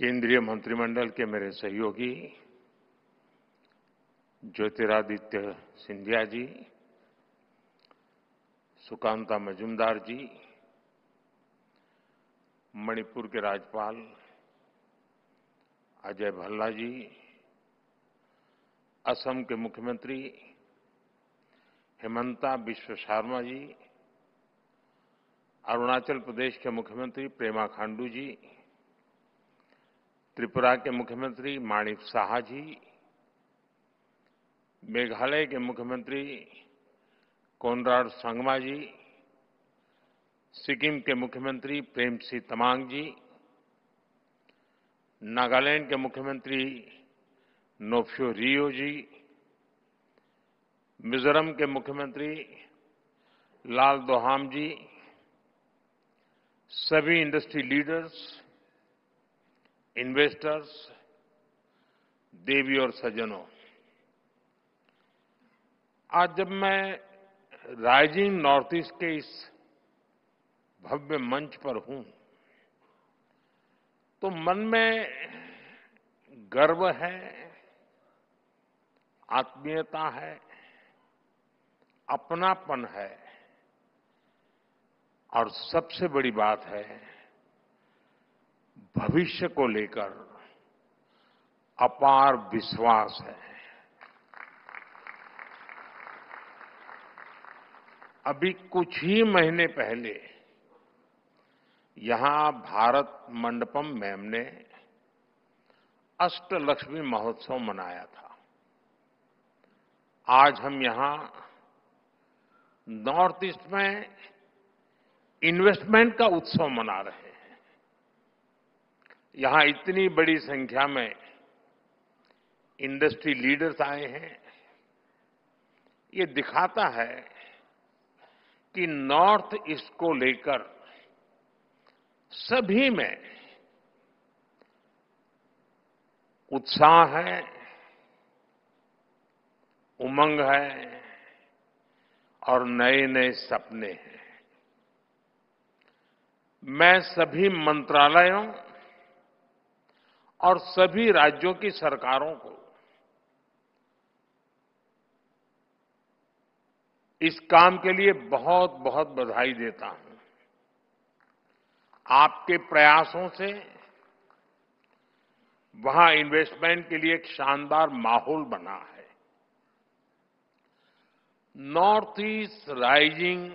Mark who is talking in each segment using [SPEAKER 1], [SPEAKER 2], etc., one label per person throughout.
[SPEAKER 1] केंद्रीय मंत्रिमंडल के मेरे सहयोगी ज्योतिरादित्य सिंधिया जी, सुकांता मजूमदार जी, मणिपुर के राज्यपाल अजय भल्ला जी, असम के मुख्यमंत्री हिमंता बिश्व शर्मा जी, अरुणाचल प्रदेश के मुख्यमंत्री पेमा खांडू जी, त्रिपुरा के मुख्यमंत्री माणिक साहा जी, मेघालय के मुख्यमंत्री कोनराड संगमा जी, सिक्किम के मुख्यमंत्री प्रेमसिंह तमांग जी, नागालैंड के मुख्यमंत्री नोफ्यो रियो जी, मिजोरम के मुख्यमंत्री लाल दोहाम जी, सभी इंडस्ट्री लीडर्स, इन्वेस्टर्स, देवी और सज्जनों, आज जब मैं राइजिंग नॉर्थ ईस्ट के इस भव्य मंच पर हूं तो मन में गर्व है, आत्मीयता है, अपनापन है और सबसे बड़ी बात है भविष्य को लेकर अपार विश्वास है। अभी कुछ ही महीने पहले यहां भारत मंडपम में हमने अष्टलक्ष्मी महोत्सव मनाया था। आज हम यहां नॉर्थ ईस्ट में इन्वेस्टमेंट का उत्सव मना रहे हैं। यहां इतनी बड़ी संख्या में इंडस्ट्री लीडर्स आए हैं। ये दिखाता है कि नॉर्थ ईस्ट को लेकर सभी में उत्साह है, उमंग है और नए नए सपने हैं। मैं सभी मंत्रालयों और सभी राज्यों की सरकारों को इस काम के लिए बहुत बहुत बधाई देता हूं। आपके प्रयासों से वहां इन्वेस्टमेंट के लिए एक शानदार माहौल बना है। नॉर्थ ईस्ट राइजिंग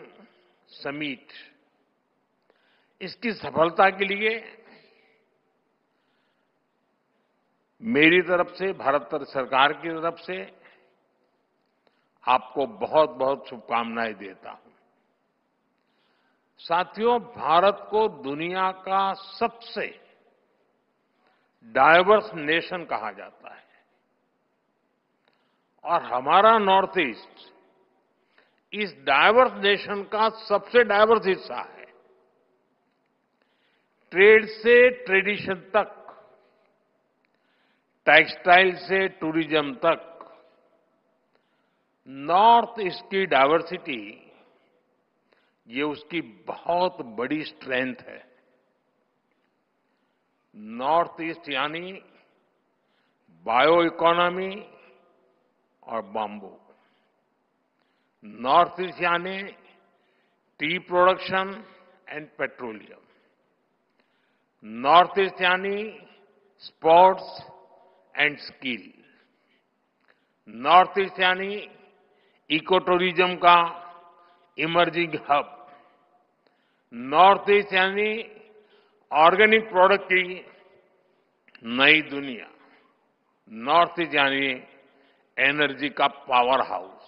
[SPEAKER 1] समिट, इसकी सफलता के लिए मेरी तरफ से, भारत सरकार की तरफ से आपको बहुत बहुत शुभकामनाएं देता हूं। साथियों, भारत को दुनिया का सबसे डाइवर्स नेशन कहा जाता है और हमारा नॉर्थ ईस्ट इस डाइवर्स नेशन का सबसे डाइवर्स हिस्सा है। ट्रेड से ट्रेडिशन तक, टेक्सटाइल से टूरिज्म तक, नॉर्थ ईस्ट की डाइवर्सिटी ये उसकी बहुत बड़ी स्ट्रेंथ है। नॉर्थ ईस्ट यानी बायो इकोनॉमी और बाम्बू, नॉर्थ ईस्ट यानी tea production and petroleum, north east यानी sports and skill, north east यानी इको टूरिज्म का इमर्जिंग हब, नॉर्थ ईस्ट यानी ऑर्गेनिक प्रोडक्ट की नई दुनिया, नॉर्थ ईस्ट यानी एनर्जी का पावर हाउस।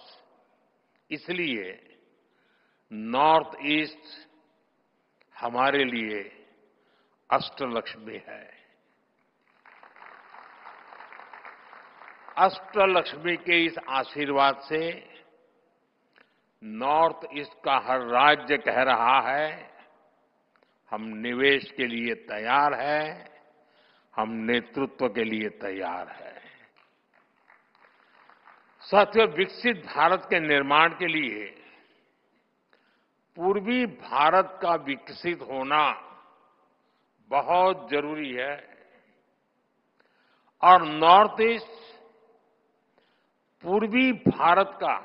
[SPEAKER 1] इसलिए नॉर्थ ईस्ट हमारे लिए अष्टलक्ष्मी है। अष्टलक्ष्मी के इस आशीर्वाद से नॉर्थ ईस्ट का हर राज्य कह रहा है हम निवेश के लिए तैयार हैं, हम नेतृत्व के लिए तैयार हैं। साथियों, विकसित भारत के निर्माण के लिए पूर्वी भारत का विकसित होना बहुत जरूरी है। और नॉर्थ ईस्ट पूर्वी भारत का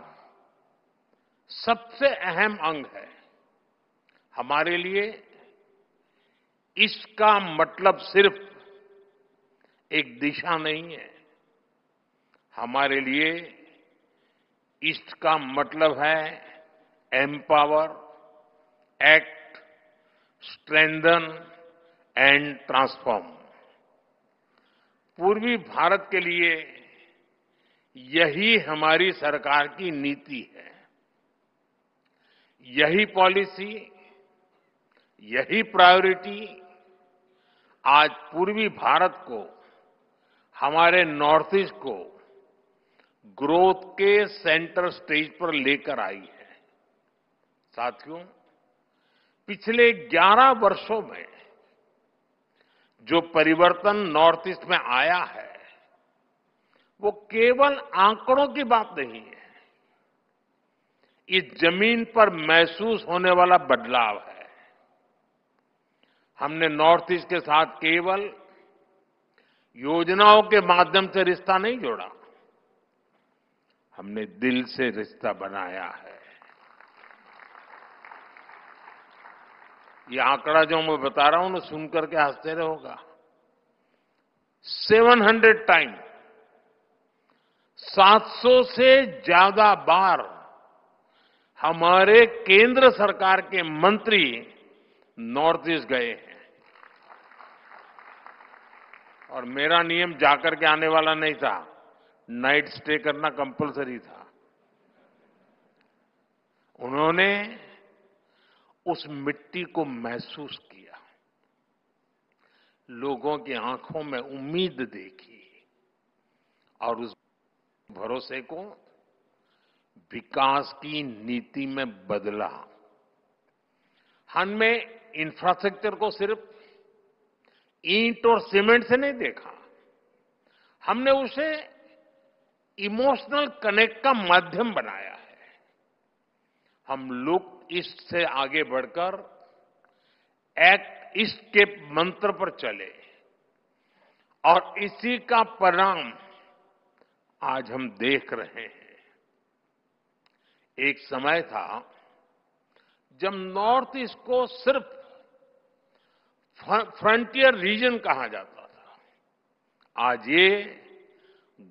[SPEAKER 1] सबसे अहम अंग है। हमारे लिए इसका मतलब सिर्फ एक दिशा नहीं है। हमारे लिए ईस्ट का मतलब है empower, act, strengthen and transform. पूर्वी भारत के लिए यही हमारी सरकार की नीति है। यही पॉलिसी, यही प्रायोरिटी आज पूर्वी भारत को, हमारे नॉर्थ ईस्ट को ग्रोथ के सेंटर स्टेज पर लेकर आई है। साथियों, पिछले 11 वर्षों में जो परिवर्तन नॉर्थ ईस्ट में आया है, वो केवल आंकड़ों की बात नहीं है। ये जमीन पर महसूस होने वाला बदलाव है। हमने नॉर्थ ईस्ट के साथ केवल योजनाओं के माध्यम से रिश्ता नहीं जोड़ा, हमने दिल से रिश्ता बनाया है। ये आंकड़ा जो मैं बता रहा हूं ना, सुनकर के आश्चर्य होगा। 700 टाइम, 700 से ज्यादा बार हमारे केंद्र सरकार के मंत्री नॉर्थ ईस्ट गए हैं। और मेरा नियम जाकर के आने वाला नहीं था, नाइट स्टे करना कंपलसरी था। उन्होंने उस मिट्टी को महसूस किया, लोगों की आंखों में उम्मीद देखी और उस भरोसे को विकास की नीति में बदला। हमने इंफ्रास्ट्रक्चर को सिर्फ ईंट और सीमेंट से नहीं देखा, हमने उसे इमोशनल कनेक्ट का माध्यम बनाया है। हम लुक ईस्ट से आगे बढ़कर एक्ट ईस्ट के मंत्र पर चले और इसी का परिणाम आज हम देख रहे हैं। एक समय था जब नॉर्थ ईस्ट को सिर्फ फ्रंटियर रीजन कहा जाता था, आज ये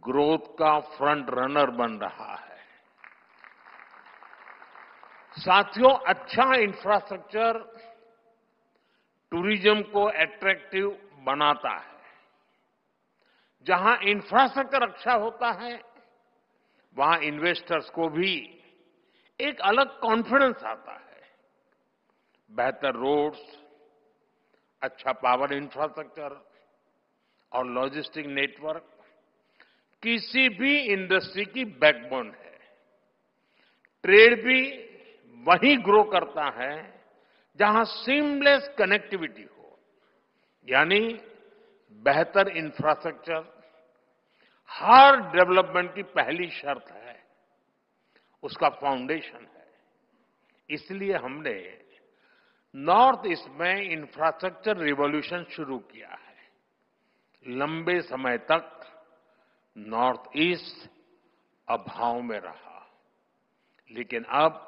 [SPEAKER 1] ग्रोथ का फ्रंट रनर बन रहा है। साथियों, अच्छा इंफ्रास्ट्रक्चर टूरिज्म को अट्रैक्टिव बनाता है। जहां इंफ्रास्ट्रक्चर अच्छा होता है, वहां इन्वेस्टर्स को भी एक अलग कॉन्फिडेंस आता है। बेहतर रोड्स, अच्छा पावर इंफ्रास्ट्रक्चर और लॉजिस्टिक नेटवर्क किसी भी इंडस्ट्री की बैकबोन है। ट्रेड भी वहीं ग्रो करता है जहां सीमलेस कनेक्टिविटी हो, यानी बेहतर इंफ्रास्ट्रक्चर हर डेवलपमेंट की पहली शर्त है, उसका फाउंडेशन है। इसलिए हमने नॉर्थ ईस्ट में इंफ्रास्ट्रक्चर रिवॉल्यूशन शुरू किया है। लंबे समय तक नॉर्थ ईस्ट अभाव में रहा, लेकिन अब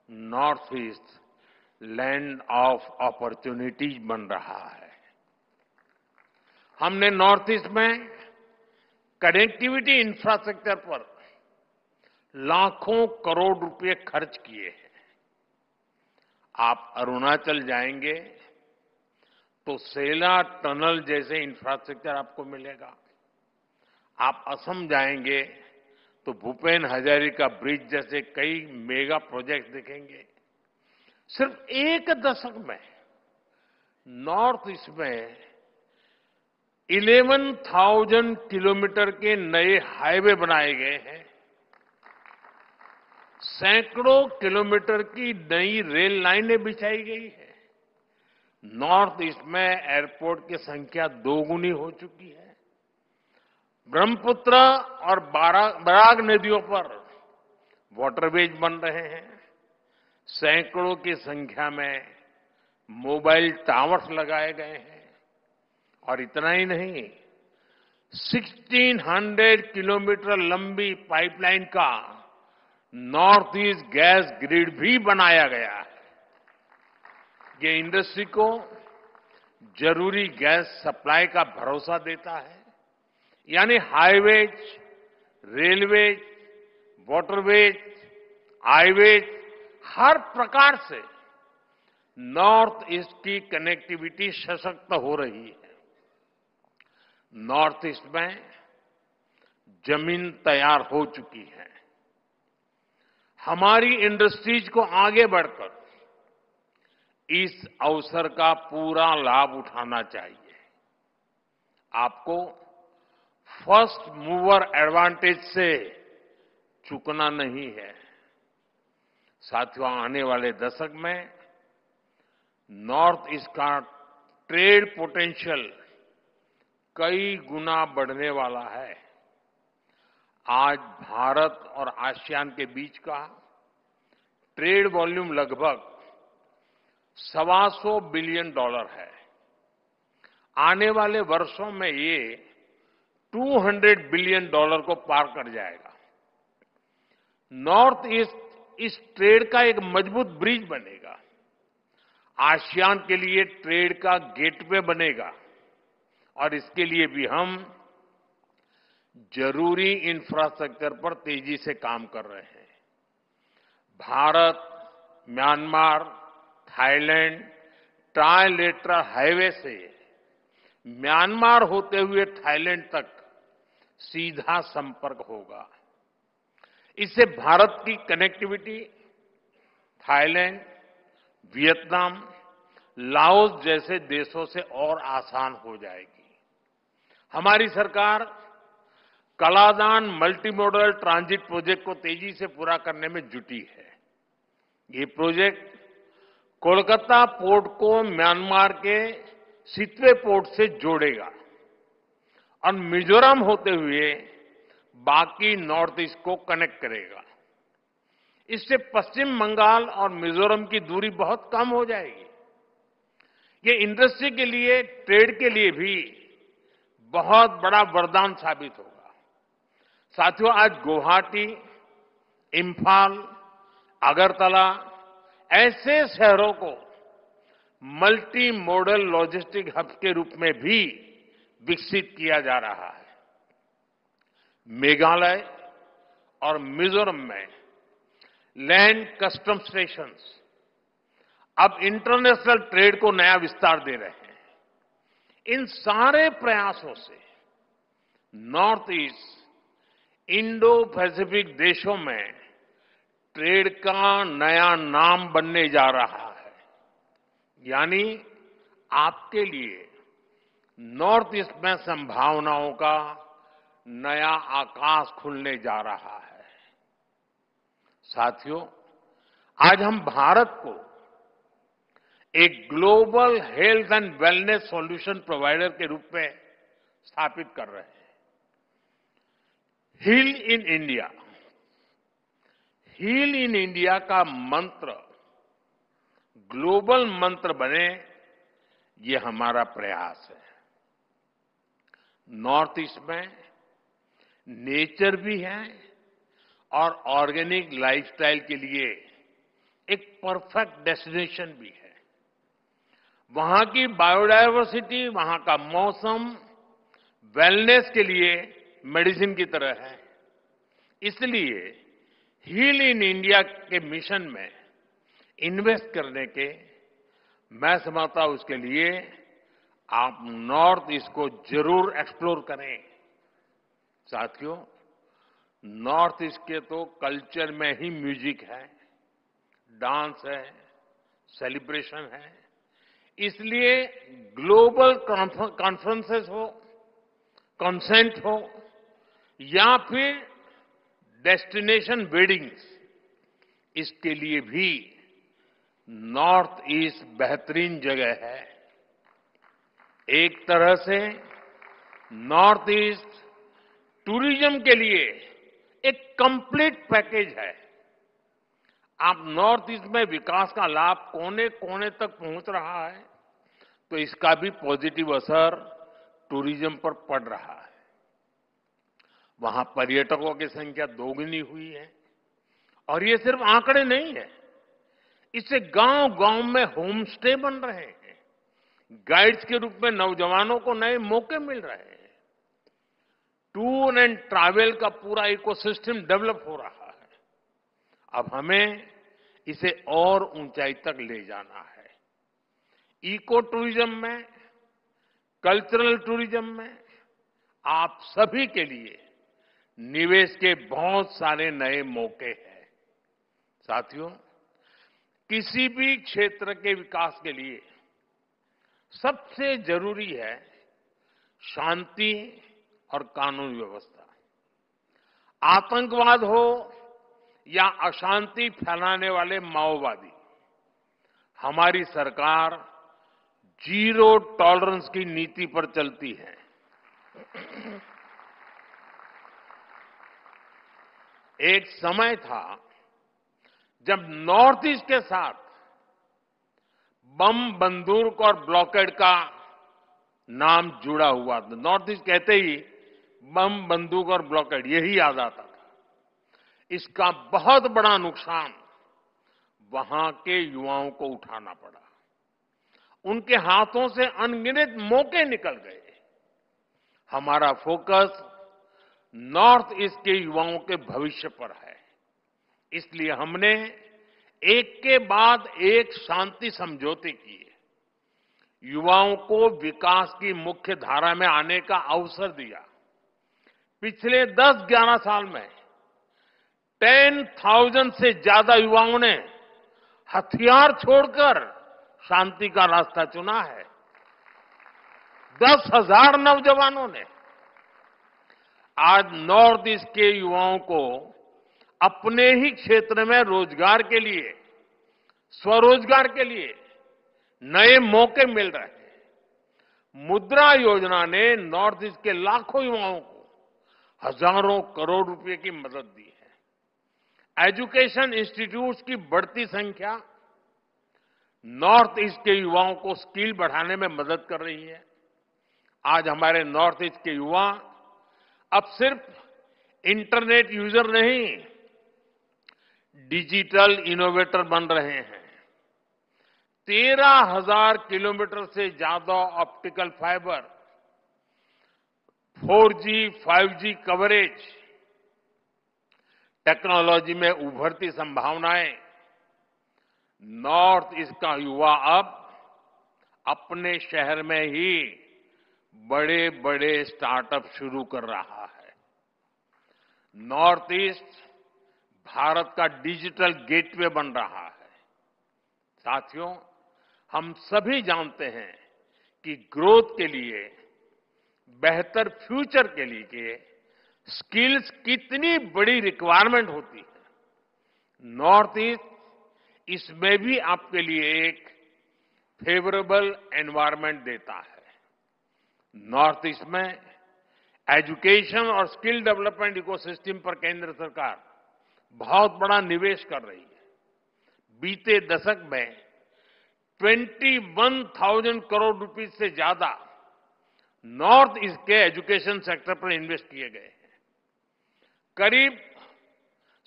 [SPEAKER 1] north east land of opportunities बन रहा है। हमने नॉर्थ ईस्ट में कनेक्टिविटी इंफ्रास्ट्रक्चर पर लाखों करोड़ रुपए खर्च किए हैं। आप अरुणाचल जाएंगे तो सेला टनल जैसे इंफ्रास्ट्रक्चर आपको मिलेगा। आप असम जाएंगे तो भूपेन हजारिका ब्रिज जैसे कई मेगा प्रोजेक्ट दिखेंगे। सिर्फ एक दशक में नॉर्थ ईस्ट में 11,000 किलोमीटर के नए हाईवे बनाए गए हैं। सैकड़ों किलोमीटर की नई रेल लाइनें बिछाई गई है। नॉर्थ ईस्ट में एयरपोर्ट की संख्या दोगुनी हो चुकी है। ब्रह्मपुत्र और बराग नदियों पर वाटरवेज बन रहे हैं। सैकड़ों की संख्या में मोबाइल टावर्स लगाए गए हैं। और इतना ही नहीं, 1600 किलोमीटर लंबी पाइपलाइन का नॉर्थ ईस्ट गैस ग्रिड भी बनाया गया है। ये इंडस्ट्री को जरूरी गैस सप्लाई का भरोसा देता है। यानी हाईवेज, रेलवेज, वाटरवेज, हाईवेज, हर प्रकार से नॉर्थ ईस्ट की कनेक्टिविटी सशक्त हो रही है। नॉर्थ ईस्ट में जमीन तैयार हो चुकी है। हमारी इंडस्ट्रीज को आगे बढ़कर इस अवसर का पूरा लाभ उठाना चाहिए। आपको फर्स्ट मूवर एडवांटेज से चूकना नहीं है। साथियों, आने वाले दशक में नॉर्थ ईस्ट का ट्रेड पोटेंशियल कई गुना बढ़ने वाला है। आज भारत और आसियान के बीच का ट्रेड वॉल्यूम लगभग $125 बिलियन है। आने वाले वर्षों में ये $200 बिलियन को पार कर जाएगा। नॉर्थ ईस्ट इस ट्रेड का एक मजबूत ब्रिज बनेगा। आसियान के लिए ट्रेड का गेटवे बनेगा और इसके लिए भी हम जरूरी इंफ्रास्ट्रक्चर पर तेजी से काम कर रहे हैं। Bharat, Myanmar, Thailand trilateral highway से म्यांमार होते हुए थाईलैंड तक सीधा संपर्क होगा। इससे भारत की कनेक्टिविटी थाईलैंड, वियतनाम, लाओस जैसे देशों से और आसान हो जाएगी। हमारी सरकार Kaladan multi modal transit project को तेजी से पूरा करने में जुटी है। ये प्रोजेक्ट कोलकाता पोर्ट को म्यांमार के सितवे पोर्ट से जोड़ेगा और मिजोरम होते हुए बाकी नॉर्थ ईस्ट को कनेक्ट करेगा। इससे पश्चिम बंगाल और मिजोरम की दूरी बहुत कम हो जाएगी। ये इंडस्ट्री के लिए, ट्रेड के लिए भी बहुत बड़ा वरदान साबित होगा। साथियों, आज गुवाहाटी, इम्फाल, अगरतला ऐसे शहरों को मल्टी मॉडल लॉजिस्टिक हब के रूप में भी विकसित किया जा रहा है। मेघालय और मिजोरम में लैंड कस्टम स्टेशंस अब इंटरनेशनल ट्रेड को नया विस्तार दे रहे हैं। इन सारे प्रयासों से नॉर्थ ईस्ट इंडो पैसिफिक देशों में ट्रेड का नया नाम बनने जा रहा है। यानी आपके लिए नॉर्थ ईस्ट में संभावनाओं का नया आकाश खुलने जा रहा है। साथियों, आज हम भारत को एक global health and wellness solution provider के रूप में स्थापित कर रहे हैं। Heal in India, heal in India का मंत्र ग्लोबल मंत्र बने, ये हमारा प्रयास है। नॉर्थ ईस्ट में नेचर भी है और ऑर्गेनिक लाइफस्टाइल के लिए एक परफेक्ट डेस्टिनेशन भी है। वहां की बायोडायवर्सिटी, वहां का मौसम वेलनेस के लिए मेडिसिन की तरह है। इसलिए हील इन इंडिया के मिशन में इन्वेस्ट करने के, मैं समझता हूं उसके लिए आप नॉर्थ ईस्ट को जरूर एक्सप्लोर करें। साथियों, नॉर्थ ईस्ट के तो कल्चर में ही म्यूजिक है, डांस है, सेलिब्रेशन है। इसलिए ग्लोबल कॉन्फ्रेंसेस हो, कॉन्सेंट हो या फिर डेस्टिनेशन वेडिंग्स, इसके लिए भी नॉर्थ ईस्ट बेहतरीन जगह है। एक तरह से नॉर्थ ईस्ट टूरिज्म के लिए एक कंप्लीट पैकेज है। आप नॉर्थ ईस्ट में विकास का लाभ कोने कोने तक पहुंच रहा है, तो इसका भी पॉजिटिव असर टूरिज्म पर पड़ रहा है। वहां पर्यटकों की संख्या दोगुनी हुई है। और ये सिर्फ आंकड़े नहीं है, इससे गांव-गांव में होम स्टे बन रहे हैं। गाइड्स के रूप में नौजवानों को नए मौके मिल रहे हैं। टूर एंड ट्रैवल का पूरा इकोसिस्टम डेवलप हो रहा है। अब हमें इसे और ऊंचाई तक ले जाना है। इको टूरिज्म में, कल्चरल टूरिज्म में आप सभी के लिए निवेश के बहुत सारे नए मौके हैं। साथियों, किसी भी क्षेत्र के विकास के लिए सबसे जरूरी है शांति और कानून व्यवस्था। आतंकवाद हो या अशांति फैलाने वाले माओवादी, हमारी सरकार जीरो टॉलरेंस की नीति पर चलती है। एक समय था जब नॉर्थ ईस्ट के साथ बम, बंदूक और ब्लॉकेड का नाम जुड़ा हुआ था। नॉर्थ ईस्ट कहते ही बम, बंदूक और ब्लॉकेड यही याद आता था। इसका बहुत बड़ा नुकसान वहां के युवाओं को उठाना पड़ा। उनके हाथों से अनगिनत मौके निकल गए। हमारा फोकस नॉर्थ ईस्ट के युवाओं के भविष्य पर है। इसलिए हमने एक के बाद एक शांति समझौते किए, युवाओं को विकास की मुख्य धारा में आने का अवसर दिया। पिछले 10-11 साल में 10,000 से ज्यादा युवाओं ने हथियार छोड़कर शांति का रास्ता चुना है। 10,000 नौजवानों ने। आज नॉर्थ ईस्ट के युवाओं को अपने ही क्षेत्र में रोजगार के लिए, स्वरोजगार के लिए नए मौके मिल रहे हैं। मुद्रा योजना ने नॉर्थ ईस्ट के लाखों युवाओं को हजारों करोड़ रुपए की मदद दी है। एजुकेशन इंस्टीट्यूट्स की बढ़ती संख्या नॉर्थ ईस्ट के युवाओं को स्किल बढ़ाने में मदद कर रही है। आज हमारे नॉर्थ ईस्ट के युवा अब सिर्फ इंटरनेट यूजर नहीं, डिजिटल इनोवेटर बन रहे हैं। 13,000 किलोमीटर से ज्यादा optical fibre, 4G, 5G coverage, technology में उभरती संभावनाएं। नॉर्थ ईस्ट का युवा अब अपने शहर में ही बड़े बड़े स्टार्टअप शुरू कर रहा है। नॉर्थ ईस्ट भारत का डिजिटल गेटवे बन रहा है। साथियों, हम सभी जानते हैं कि ग्रोथ के लिए, बेहतर फ्यूचर के लिए स्किल्स कितनी बड़ी रिक्वायरमेंट होती है। नॉर्थ ईस्ट इसमें भी आपके लिए एक फेवरेबल एनवायरनमेंट देता है। नॉर्थ ईस्ट में एजुकेशन और स्किल डेवलपमेंट इकोसिस्टम पर केंद्र सरकार बहुत बड़ा निवेश कर रही है। बीते दशक में 21,000 करोड़ रुपए से ज्यादा नॉर्थ ईस्ट के एजुकेशन सेक्टर पर इन्वेस्ट किए गए हैं। करीब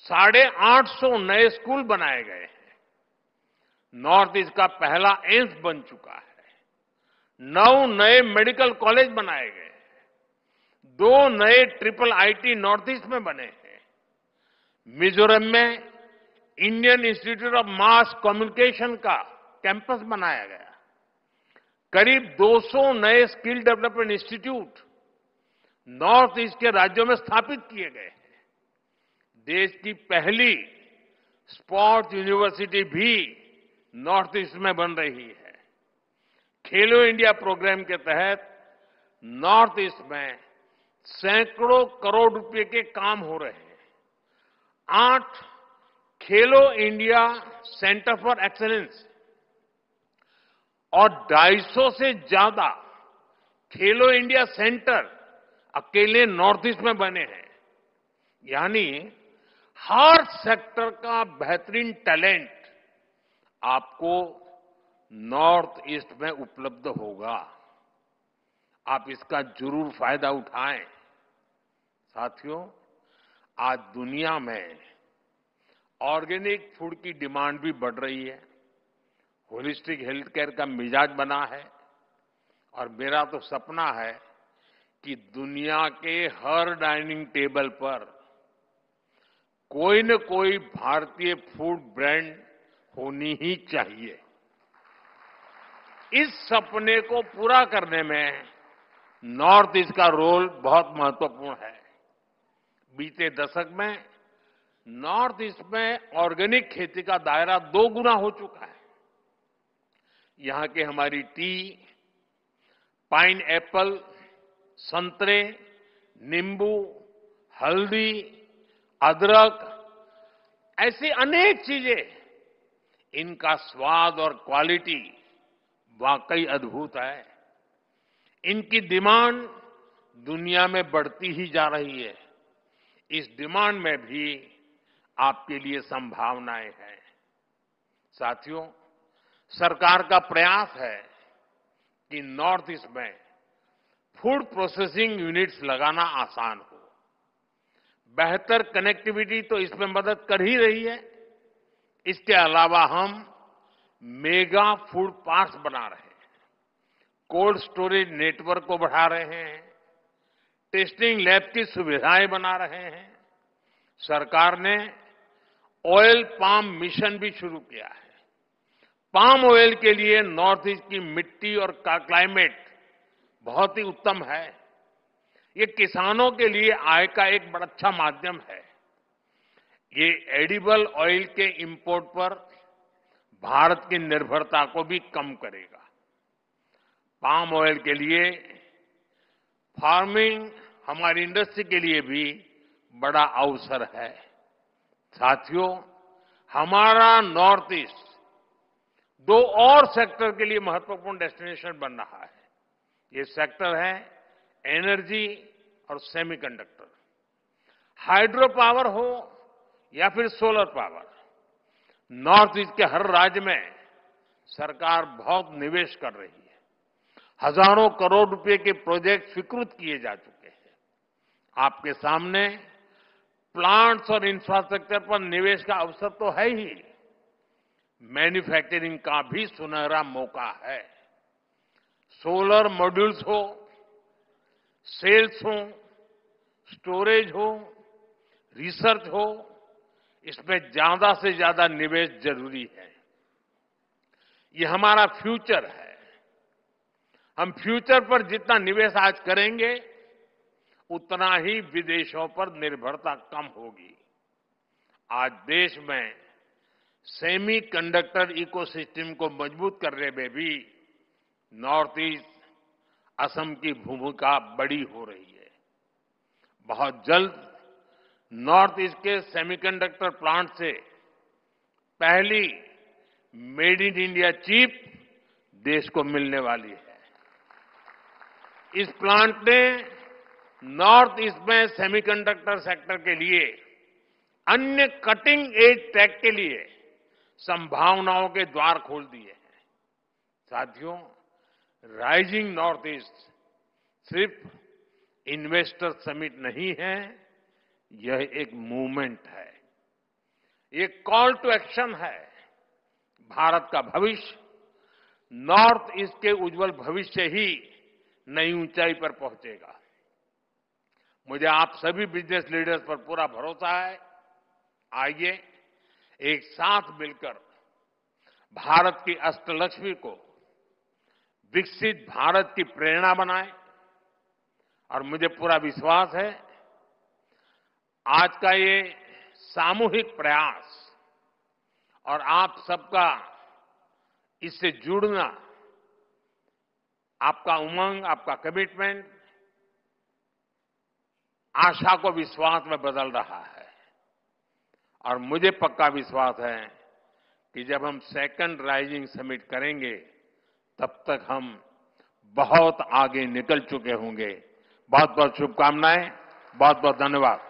[SPEAKER 1] 850 नए स्कूल बनाए गए हैं। नॉर्थ ईस्ट का पहला एम्स बन चुका है। 9 नए मेडिकल कॉलेज बनाए गए हैं। 2 नए ट्रिपल आईटी नॉर्थ ईस्ट में बने हैं। मिजोरम में Indian institute of mass communication का कैंपस बनाया गया। करीब 200 नए skill development institute north east के राज्यों में स्थापित किए गए हैं। देश की पहली स्पोर्ट्स यूनिवर्सिटी भी नॉर्थ ईस्ट में बन रही है। खेलो इंडिया प्रोग्राम के तहत नॉर्थ ईस्ट में सैकड़ों करोड़ रुपए के काम हो रहे हैं। 8 खेलो इंडिया सेंटर फॉर एक्सीलेंस और 250 से ज्यादा खेलो इंडिया सेंटर अकेले नॉर्थ ईस्ट में बने हैं। यानी हर सेक्टर का बेहतरीन टैलेंट आपको नॉर्थ ईस्ट में उपलब्ध होगा। आप इसका जरूर फायदा उठाएं। साथियों, आज दुनिया में ऑर्गेनिक फूड की डिमांड भी बढ़ रही है। होलिस्टिक हेल्थ केयर का मिजाज बना है और मेरा तो सपना है कि दुनिया के हर डाइनिंग टेबल पर कोई न कोई भारतीय फूड ब्रांड होनी ही चाहिए। इस सपने को पूरा करने में नॉर्थ ईस्ट का रोल बहुत महत्वपूर्ण है। बीते दशक में नॉर्थ ईस्ट में ऑर्गेनिक खेती का दायरा 2 गुना हो चुका है। यहां के हमारी टी, पाइन एप्पल, संतरे, नींबू, हल्दी, अदरक, ऐसी अनेक चीजें, इनका स्वाद और क्वालिटी वाकई अद्भुत है। इनकी डिमांड दुनिया में बढ़ती ही जा रही है। इस डिमांड में भी आपके लिए संभावनाएं हैं। साथियों, सरकार का प्रयास है कि नॉर्थ ईस्ट में फूड प्रोसेसिंग यूनिट्स लगाना आसान हो। बेहतर कनेक्टिविटी तो इसमें मदद कर ही रही है। इसके अलावा हम मेगा फूड पार्क्स बना रहे हैं, कोल्ड स्टोरेज नेटवर्क को बढ़ा रहे हैं, टेस्टिंग लैब की सुविधाएं बना रहे हैं। सरकार ने ऑयल पाम मिशन भी शुरू किया है। पाम ऑयल के लिए नॉर्थ ईस्ट की मिट्टी और क्लाइमेट बहुत ही उत्तम है। ये किसानों के लिए आय का एक बड़ा अच्छा माध्यम है। ये एडिबल ऑयल के इंपोर्ट पर भारत की निर्भरता को भी कम करेगा। पाम ऑयल के लिए फार्मिंग हमारी इंडस्ट्री के लिए भी बड़ा अवसर है। साथियों, हमारा नॉर्थ ईस्ट 2 और सेक्टर के लिए महत्वपूर्ण डेस्टिनेशन बन रहा है। ये सेक्टर है एनर्जी और सेमीकंडक्टर। हाइड्रो पावर हो या फिर सोलर पावर, नॉर्थ ईस्ट के हर राज्य में सरकार बहुत निवेश कर रही है। हजारों करोड़ रुपए के प्रोजेक्ट स्वीकृत किए जा चुके हैं। आपके सामने प्लांट्स और इंफ्रास्ट्रक्चर पर निवेश का अवसर तो है ही, मैन्युफैक्चरिंग का भी सुनहरा मौका है। सोलर मॉड्यूल्स हो, सेल्स हो, स्टोरेज हो, रिसर्च हो, इसमें ज्यादा से ज्यादा निवेश जरूरी है। ये हमारा फ्यूचर है। हम फ्यूचर पर जितना निवेश आज करेंगे, उतना ही विदेशों पर निर्भरता कम होगी। आज देश में सेमीकंडक्टर इकोसिस्टम को मजबूत करने में भी नॉर्थ ईस्ट, असम की भूमिका बड़ी हो रही है। बहुत जल्द नॉर्थ ईस्ट के सेमीकंडक्टर प्लांट से पहली मेड इन इंडिया चिप देश को मिलने वाली है। इस प्लांट ने नॉर्थ ईस्ट में सेमीकंडक्टर सेक्टर के लिए अन्य कटिंग एज टेक के लिए संभावनाओं के द्वार खोल दिए हैं। साथियों, राइजिंग नॉर्थ ईस्ट सिर्फ इन्वेस्टर समिट नहीं है, यह एक मूवमेंट है। ये कॉल टू एक्शन है। भारत का भविष्य नॉर्थ ईस्ट के उज्जवल भविष्य ही नई ऊंचाई पर पहुंचेगा। मुझे आप सभी बिजनेस लीडर्स पर पूरा भरोसा है। आइए एक साथ मिलकर भारत की अष्टलक्ष्मी को विकसित भारत की प्रेरणा बनाएं। और मुझे पूरा विश्वास है, आज का ये सामूहिक प्रयास और आप सबका इससे जुड़ना, आपका उमंग, आपका कमिटमेंट आशा को विश्वास में बदल रहा है। और मुझे पक्का विश्वास है कि जब हम सेकंड राइजिंग समिट करेंगे, तब तक हम बहुत आगे निकल चुके होंगे। बहुत बहुत शुभकामनाएं, बहुत बहुत धन्यवाद।